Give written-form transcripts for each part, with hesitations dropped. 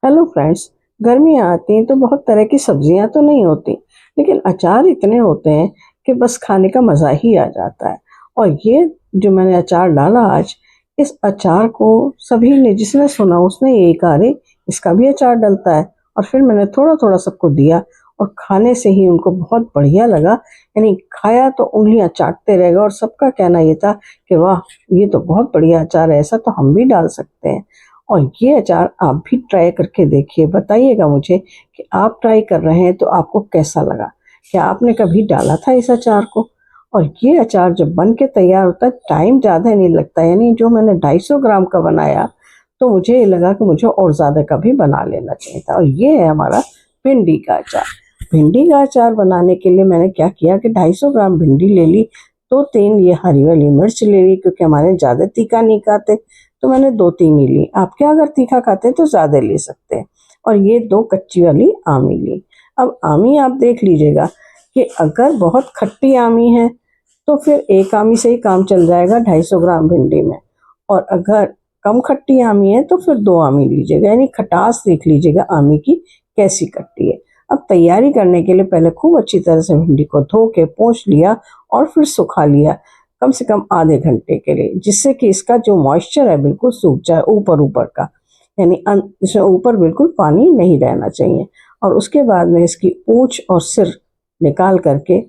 Hello friends. गर्मियाँ आती हैं तो बहुत तरह की सब्जियां तो नहीं होती, लेकिन अचार इतने होते हैं कि बस खाने का मज़ा ही आ जाता है। और ये जो मैंने अचार डाला आज, इस अचार को सभी ने, जिसने सुना उसने यही कहा, अरे इसका भी अचार डलता है। और फिर मैंने थोड़ा थोड़ा सबको दिया और खाने से ही उनको बहुत बढ़िया लगा। यानी खाया तो उंगलियां चाटते रह गए और सबका कहना ये था कि वाह, ये तो बहुत बढ़िया अचार है, ऐसा तो हम भी डाल सकते हैं। और ये अचार आप भी ट्राई करके देखिए, बताइएगा मुझे कि आप ट्राई कर रहे हैं तो आपको कैसा लगा। क्या आपने कभी डाला था इस अचार को? और ये अचार जब बन के तैयार होता है, टाइम ज़्यादा नहीं लगता। यानी जो मैंने 250 ग्राम का बनाया, तो मुझे ये लगा कि मुझे और ज़्यादा का भी बना लेना चाहिए था। और ये है हमारा भिंडी का अचार। भिंडी का अचार बनाने के लिए मैंने क्या किया कि 250 ग्राम भिंडी ले ली, 2-3 ये हरी वाली मिर्च ले ली, क्योंकि हमारे ज़्यादा तीखा नहीं खाते, तो मैंने 2-3 ही ली। आप क्या अगर तीखा खाते हैं तो ज़्यादा ले सकते हैं। और ये 2 कच्ची वाली आमी ली। अब आमी आप देख लीजिएगा कि अगर बहुत खट्टी आमी है तो फिर एक आमी से ही काम चल जाएगा 250 ग्राम भिंडी में। और अगर कम खट्टी आमी है तो फिर 2 आमी लीजिएगा। यानी खटास देख लीजिएगा आमी की कैसी खट्टी है। अब तैयारी करने के लिए पहले खूब अच्छी तरह से भिंडी को धो के पोंछ लिया और फिर सुखा लिया, कम से कम आधे घंटे के लिए, जिससे कि इसका जो मॉइस्चर है बिल्कुल सूख जाए ऊपर ऊपर का। यानी इसमें ऊपर बिल्कुल पानी नहीं रहना चाहिए। और उसके बाद में इसकी पूंछ और सिर निकाल करके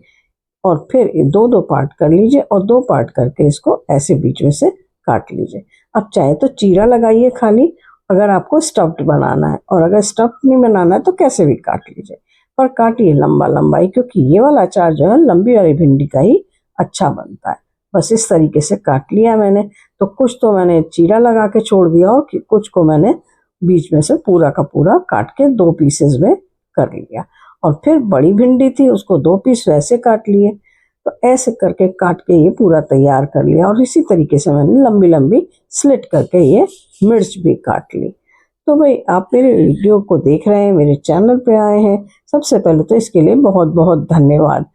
और फिर 2-2 पार्ट कर लीजिए और 2 पार्ट करके इसको ऐसे बीच में से काट लीजिए। अब चाहे तो चीरा लगाइए खाली, अगर आपको स्टफ्ड बनाना है, और अगर स्टफ्ड नहीं बनाना है तो कैसे भी काट लीजिए, पर काटिए लंबा लंबा ही, क्योंकि ये वाला अचार जो है लंबी वाली भिंडी का ही अच्छा बनता है। बस इस तरीके से काट लिया मैंने। तो कुछ तो मैंने चीरा लगा के छोड़ दिया और कुछ को मैंने बीच में से पूरा का पूरा काट के 2 पीसेस में कर लिया। और फिर बड़ी भिंडी थी, उसको 2 पीस वैसे काट लिए। तो ऐसे करके काट के ये पूरा तैयार कर लिया। और इसी तरीके से मैंने लंबी लंबी स्लिट करके ये मिर्च भी काट ली। तो भाई, आप मेरे वीडियो को देख रहे हैं, मेरे चैनल पे आए हैं, सबसे पहले तो इसके लिए बहुत बहुत धन्यवाद।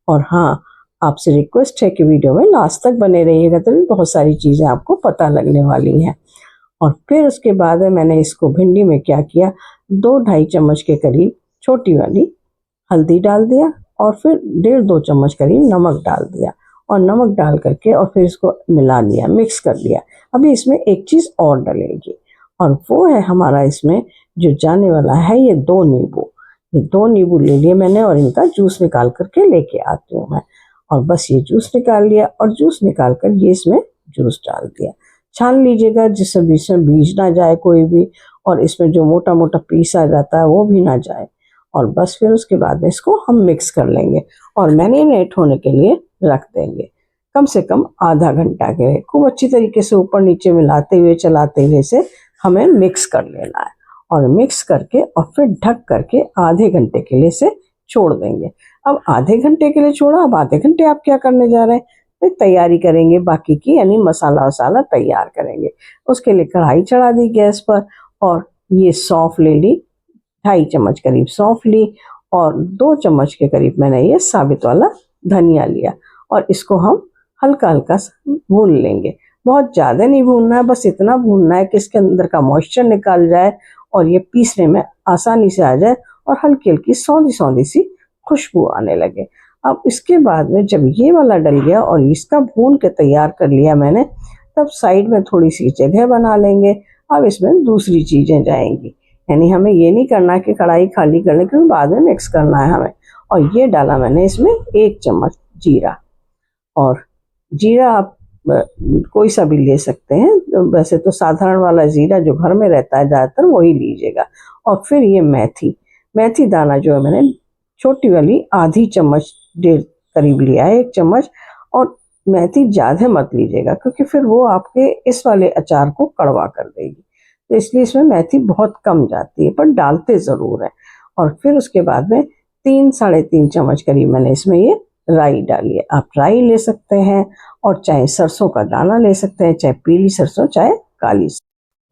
और हाँ, आपसे रिक्वेस्ट है कि वीडियो में लास्ट तक बने रहिएगा, तभी बहुत सारी चीज़ें आपको पता लगने वाली हैं। और फिर उसके बाद में मैंने इसको भिंडी में क्या किया, 2-2.5 चम्मच के करीब छोटी वाली हल्दी डाल दिया और फिर 1.5-2 चम्मच करीब नमक डाल दिया। और नमक डाल करके और फिर इसको मिला लिया, मिक्स कर लिया। अभी इसमें एक चीज़ और डलेगी, और वो है हमारा इसमें जो जाने वाला है ये 2 नींबू। ये 2 नींबू ले लिए मैंने और इनका जूस निकाल करके लेके आती हूँ मैं। और बस ये जूस निकाल लिया और जूस निकाल कर ये इसमें जूस डाल दिया। छान लीजिएगा जिससे बीच में बीज ना जाए कोई भी, और इसमें जो मोटा मोटा पीस आ जाता है वो भी ना जाए। और बस फिर उसके बाद में इसको हम मिक्स कर लेंगे और मैरिनेट होने के लिए रख देंगे, कम से कम आधा घंटा के लिए। खूब अच्छी तरीके से ऊपर नीचे मिलाते हुए चलाते हुए से हमें मिक्स कर लेना है। और मिक्स करके और फिर ढक करके आधे घंटे के लिए से छोड़ देंगे। अब आधे घंटे के लिए छोड़ा, अब आधे घंटे आप क्या करने जा रहे हैं? फिर तैयारी करेंगे बाकी की, यानी मसाला वसाला तैयार करेंगे। उसके लिए कढ़ाई चढ़ा दी गैस पर और ये सौंफ ले ली, 2.5 चम्मच करीब सौंफ ली, और 2 चम्मच के करीब मैंने ये साबित वाला धनिया लिया। और इसको हम हल्का हल्का सा भून लेंगे। बहुत ज़्यादा नहीं भूनना है, बस इतना भूनना है कि इसके अंदर का मॉइस्चर निकाल जाए और ये पीसने में आसानी से आ जाए और हल्की हल्की सौंधी सौंधी सी खुशबू आने लगे। अब इसके बाद में जब ये वाला डल गया और इसका भून के तैयार कर लिया मैंने, तब साइड में थोड़ी सी जगह बना लेंगे। अब इसमें दूसरी चीज़ें जाएंगी, यानी हमें ये नहीं करना कि कढ़ाई खाली करने के बाद में मिक्स करना है हमें। और ये डाला मैंने इसमें 1 चम्मच जीरा। और जीरा आप कोई सा भी ले सकते हैं, वैसे तो साधारण वाला जीरा जो घर में रहता है ज़्यादातर वही लीजिएगा। और फिर ये मेथी, मेथी दाना जो है मैंने छोटी वाली आधी चम्मच 1.5 करीब लिया है, 1 चम्मच। और मेथी ज़्यादा मत लीजिएगा क्योंकि फिर वो आपके इस वाले अचार को कड़वा कर देगी, तो इसलिए इसमें मेथी बहुत कम जाती है, पर डालते ज़रूर है। और फिर उसके बाद में 3-3.5 चम्मच करीब मैंने इसमें ये राई डाली है। आप राई ले सकते हैं और चाहे सरसों का दाना ले सकते हैं, चाहे पीली सरसों चाहे काली।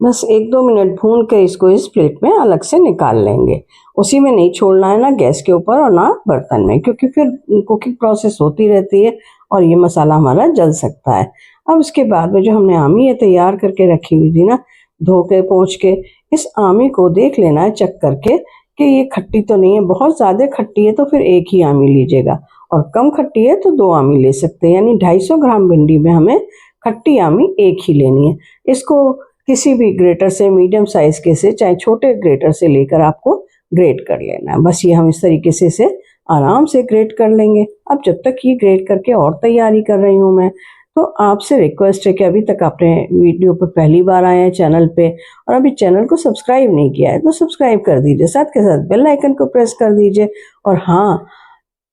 बस 1-2 मिनट भून के इसको इस प्लेट में अलग से निकाल लेंगे। उसी में नहीं छोड़ना है, ना गैस के ऊपर और ना बर्तन में, क्योंकि फिर कुकिंग प्रोसेस होती रहती है और ये मसाला हमारा जल सकता है। अब इसके बाद में जो हमने आमी ये तैयार करके रखी हुई थी ना, धो के पोंछ के, इस आमी को देख लेना है चेक करके कि ये खट्टी तो नहीं है। बहुत ज़्यादा खट्टी है तो फिर एक ही आमी लीजिएगा, और कम खट्टी है तो 2 आमी ले सकते हैं। यानी 250 ग्राम भिंडी में हमें खट्टी आमी एक ही लेनी है। इसको किसी भी ग्रेटर से, मीडियम साइज़ के से, चाहे छोटे ग्रेटर से लेकर आपको ग्रेट कर लेना है। बस ये हम इस तरीके से इसे आराम से ग्रेट कर लेंगे। अब जब तक ये ग्रेट करके और तैयारी कर रही हूँ मैं, तो आपसे रिक्वेस्ट है कि अभी तक आपने वीडियो पर पहली बार आए हैं चैनल पे और अभी चैनल को सब्सक्राइब नहीं किया है तो सब्सक्राइब कर दीजिए, साथ के साथ बेल आइकन को प्रेस कर दीजिए। और हाँ,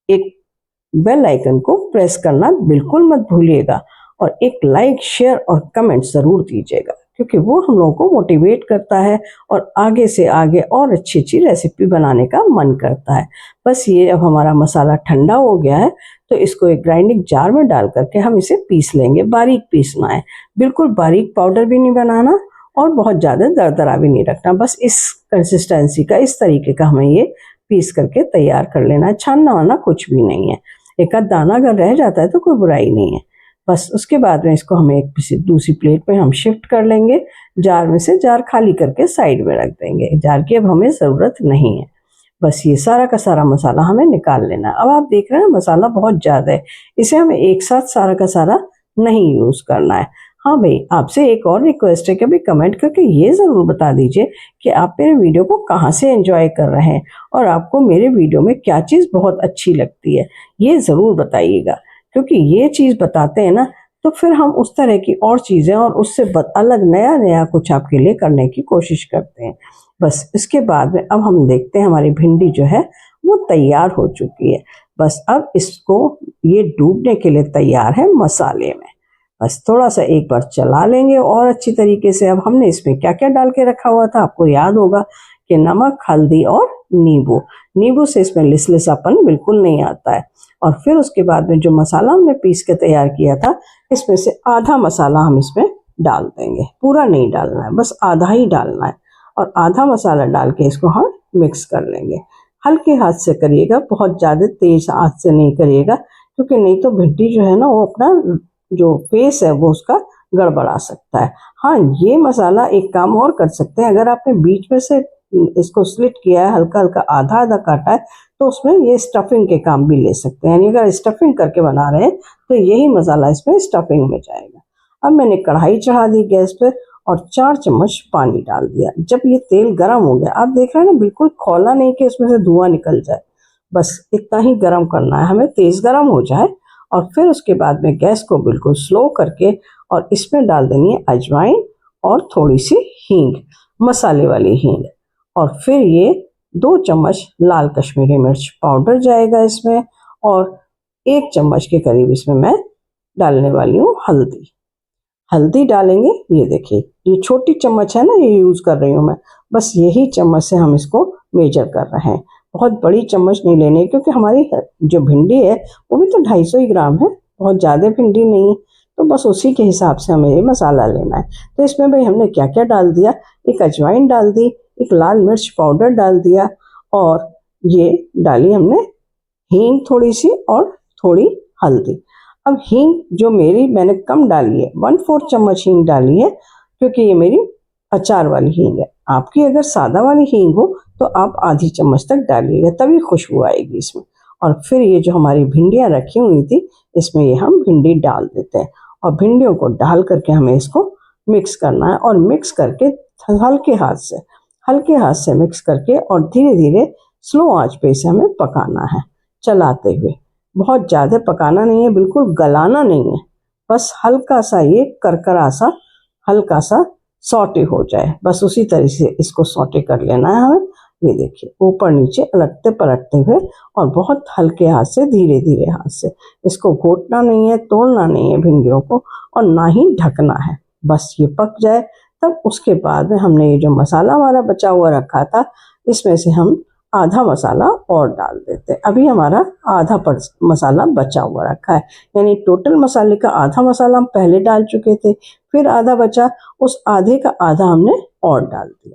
एक बेल आइकन को प्रेस करना बिल्कुल मत भूलिएगा, और एक लाइक, शेयर और कमेंट ज़रूर दीजिएगा, क्योंकि वो हम लोगों को मोटिवेट करता है और आगे से आगे और अच्छी अच्छी रेसिपी बनाने का मन करता है। बस ये अब हमारा मसाला ठंडा हो गया है तो इसको एक ग्राइंडिंग जार में डाल करके हम इसे पीस लेंगे। बारीक पीसना है, बिल्कुल बारीक पाउडर भी नहीं बनाना और बहुत ज़्यादा दरदरा भी नहीं रखना। बस इस कंसिस्टेंसी का, इस तरीके का हमें ये पीस करके तैयार कर लेना है। छानना वाना कुछ भी नहीं है। एक आध दाना अगर रह जाता है तो कोई बुराई नहीं है। बस उसके बाद में इसको हमें एक दूसरी प्लेट में हम शिफ्ट कर लेंगे। जार में से जार खाली करके साइड में रख देंगे। जार की अब हमें ज़रूरत नहीं है। बस ये सारा का सारा मसाला हमें निकाल लेना है। अब आप देख रहे हैं मसाला बहुत ज़्यादा है, इसे हमें एक साथ सारा का सारा नहीं यूज़ करना है। हाँ भाई, आपसे एक और रिक्वेस्ट है कि अभी कमेंट करके ये ज़रूर बता दीजिए कि आप मेरे वीडियो को कहाँ से एंजॉय कर रहे हैं और आपको मेरे वीडियो में क्या चीज़ बहुत अच्छी लगती है, ये ज़रूर बताइएगा। क्योंकि ये चीज़ बताते हैं ना तो फिर हम उस तरह की और चीज़ें और उससे अलग नया नया कुछ आपके लिए करने की कोशिश करते हैं। बस इसके बाद में अब हम देखते हैं हमारी भिंडी जो है वो तैयार हो चुकी है। बस अब इसको ये डूबने के लिए तैयार है मसाले में। बस थोड़ा सा एक बार चला लेंगे और अच्छी तरीके से। अब हमने इसमें क्या क्या डाल के रखा हुआ था, आपको याद होगा कि नमक, हल्दी और नींबू। नींबू से इसमें लिसलिसापन बिल्कुल नहीं आता है। और फिर उसके बाद में जो मसाला हमने पीस के तैयार किया था, इसमें से आधा मसाला हम इसमें डाल देंगे। पूरा नहीं डालना है, बस आधा ही डालना है। और आधा मसाला डाल के इसको हम मिक्स कर लेंगे। हल्के हाथ से करिएगा, बहुत ज़्यादा तेज हाथ से नहीं करिएगा, क्योंकि नहीं तो भिंडी जो है ना वो अपना जो फेस है वो उसका गड़बड़ा सकता है। हाँ, ये मसाला एक काम और कर सकते हैं। अगर आपने बीच में से इसको स्लिट किया है, हल्का हल्का आधा आधा काटा है, तो उसमें ये स्टफिंग के काम भी ले सकते हैं। यानी अगर स्टफिंग करके बना रहे हैं तो यही मसाला इसमें स्टफिंग में जाएगा। अब मैंने कढ़ाई चढ़ा दी गैस पे और 4 चम्मच पानी डाल दिया। जब ये तेल गर्म हो गया, आप देख रहे हैं ना, बिल्कुल खौला नहीं कि इसमें से धुआं निकल जाए, बस इतना ही गर्म करना है हमें, तेज़ गर्म हो जाए। और फिर उसके बाद में गैस को बिल्कुल स्लो करके और इसमें डाल देनी है अजवाइन और थोड़ी सी हींग, मसाले वाली हींग। और फिर ये 2 चम्मच लाल कश्मीरी मिर्च पाउडर जाएगा इसमें, और 1 चम्मच के करीब इसमें मैं डालने वाली हूँ हल्दी। हल्दी डालेंगे, ये देखिए ये छोटी चम्मच है ना, ये यूज़ कर रही हूँ मैं। बस यही चम्मच से हम इसको मेजर कर रहे हैं। बहुत बड़ी चम्मच नहीं लेनी, क्योंकि हमारी जो भिंडी है वो भी तो 250 ही ग्राम है, बहुत ज़्यादा भिंडी नहीं है। तो बस उसी के हिसाब से हमें ये मसाला लेना है। तो इसमें भाई हमने क्या क्या डाल दिया, एक अजवाइन डाल दी, एक लाल मिर्च पाउडर डाल दिया, और ये डाली हमने हींग थोड़ी सी और थोड़ी हल्दी। अब हींग जो मैंने कम डाली है, 1/4 चम्मच हींग डाली है, क्योंकि ये मेरी अचार वाली हींग है। आपकी अगर सादा वाली हींग हो तो आप आधी चम्मच तक डालिएगा, तभी खुशबू आएगी इसमें। और फिर ये जो हमारी भिंडियाँ रखी हुई थी, इसमें ये हम भिंडी डाल देते हैं, और भिंडियों को डाल करके हमें इसको मिक्स करना है। और मिक्स करके हल्के हाथ से मिक्स करके और धीरे धीरे स्लो आंच पे इसे हमें पकाना है, चलाते हुए। बहुत ज़्यादा पकाना नहीं है, बिल्कुल गलाना नहीं है, बस हल्का सा ये करकरा सा, हल्का सा सौटे हो जाए, बस उसी तरह से इसको सौटे कर लेना है हमें। ये देखिए ऊपर नीचे अलटते पलटते हुए, और बहुत हल्के हाथ से, धीरे धीरे हाथ से। इसको घोटना नहीं है, तोड़ना नहीं है भिंडियों को, और ना ही ढकना है। बस ये पक जाए, तब उसके बाद में हमने ये जो मसाला हमारा बचा हुआ रखा था, इसमें से हम आधा मसाला और डाल देते हैं। अभी हमारा आधा मसाला बचा हुआ रखा है, यानी टोटल मसाले का आधा मसाला हम पहले डाल चुके थे, फिर आधा बचा, उस आधे का आधा हमने और डाल दिया।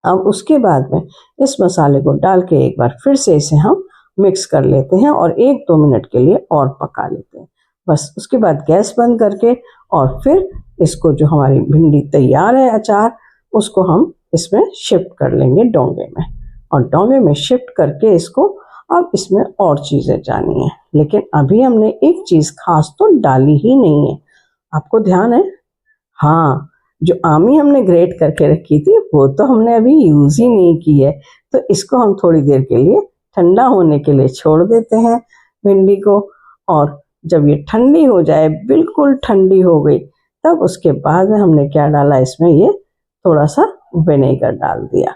अब उसके बाद में इस मसाले को डाल के एक बार फिर से इसे हम मिक्स कर लेते हैं और 1-2 मिनट के लिए और पका लेते हैं। बस उसके बाद गैस बंद करके, और फिर इसको जो हमारी भिंडी तैयार है अचार, उसको हम इसमें शिफ्ट कर लेंगे डोंगे में, और डोंगे में शिफ्ट करके इसको अब इसमें और चीज़ें जानी है। लेकिन अभी हमने एक चीज़ खास तो डाली ही नहीं है, आपको ध्यान है? हाँ, जो आमी हमने ग्रेट करके रखी थी वो तो हमने अभी यूज़ ही नहीं की है, तो इसको हम थोड़ी देर के लिए ठंडा होने के लिए छोड़ देते हैं भिंडी को। और जब ये ठंडी हो जाए, बिल्कुल ठंडी हो गई, तब उसके बाद में हमने क्या डाला इसमें, ये थोड़ा सा विनेगर डाल दिया।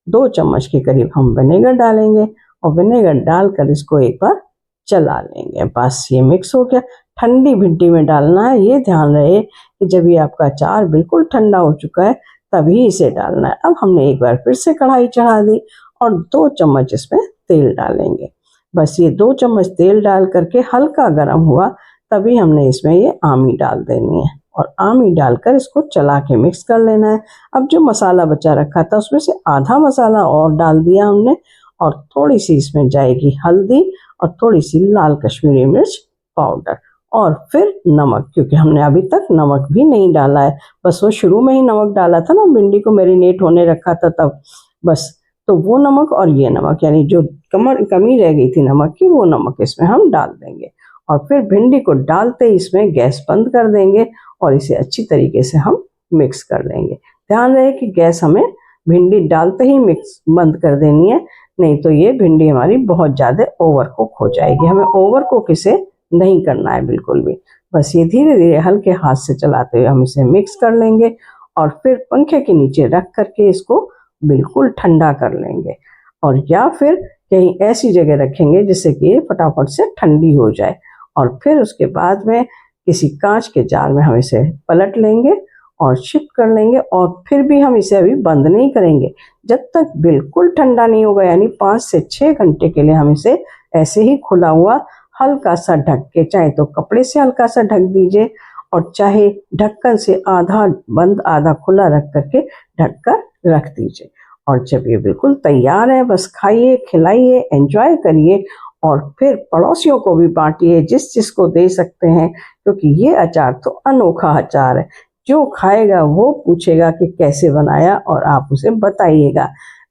2 चम्मच के करीब हम विनेगर डालेंगे और विनेगर डालकर इसको एक बार चला लेंगे। बस ये मिक्स हो गया। ठंडी भिंडी में डालना है, ये ध्यान रहे कि जब ये आपका अचार बिल्कुल ठंडा हो चुका है तभी इसे डालना है। अब हमने एक बार फिर से कढ़ाई चढ़ा दी और 2 चम्मच इसमें तेल डालेंगे। बस ये 2 चम्मच तेल डाल करके हल्का गर्म हुआ तभी हमने इसमें ये आमी डाल देनी है और आमी डालकर इसको चला के मिक्स कर लेना है। अब जो मसाला बचा रखा था उसमें से आधा मसाला और डाल दिया हमने, और थोड़ी सी इसमें जाएगी हल्दी और थोड़ी सी लाल कश्मीरी मिर्च पाउडर, और फिर नमक, क्योंकि हमने अभी तक नमक भी नहीं डाला है। बस वो शुरू में ही नमक डाला था ना, भिंडी को मैरिनेट होने रखा था तब, बस तो वो नमक और ये नमक, यानी जो कमी रह गई थी नमक की, वो नमक इसमें हम डाल देंगे। और फिर भिंडी को डालते ही इसमें गैस बंद कर देंगे और इसे अच्छी तरीके से हम मिक्स कर लेंगे। ध्यान रहे कि गैस हमें भिंडी डालते ही मिक्स बंद कर देनी है, नहीं तो ये भिंडी हमारी बहुत ज़्यादा ओवर कुक हो जाएगी। हमें ओवर कुक इसे नहीं करना है बिल्कुल भी। बस ये धीरे धीरे हल्के हाथ से चलाते हुए हम इसे मिक्स कर लेंगे और फिर पंखे के नीचे रख करके इसको बिल्कुल ठंडा कर लेंगे, और या फिर कहीं ऐसी जगह रखेंगे जिससे कि ये फटाफट से ठंडी हो जाए। और फिर उसके बाद में किसी कांच के जार में हम इसे पलट लेंगे और शिफ्ट कर लेंगे, और फिर भी हम इसे अभी बंद नहीं करेंगे जब तक बिल्कुल ठंडा नहीं होगा। यानी 5 से 6 घंटे के लिए हम इसे ऐसे ही खुला हुआ हल्का सा ढक के, चाहे तो कपड़े से हल्का सा ढक दीजिए और चाहे ढक्कन से आधा बंद आधा खुला रख करके ढक कर रख दीजिए। और जब ये बिल्कुल तैयार है, बस खाइए, खिलाइए, एंजॉय करिए और फिर पड़ोसियों को भी बांटिए जिस को दे सकते हैं, क्योंकि ये अचार तो अनोखा अचार है। जो खाएगा वो पूछेगा कि कैसे बनाया और आप उसे बताइएगा।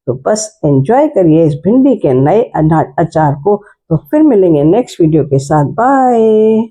तो बस एंजॉय करिए इस भिंडी के नए अचार को। तो फिर मिलेंगे नेक्स्ट वीडियो के साथ। बाय।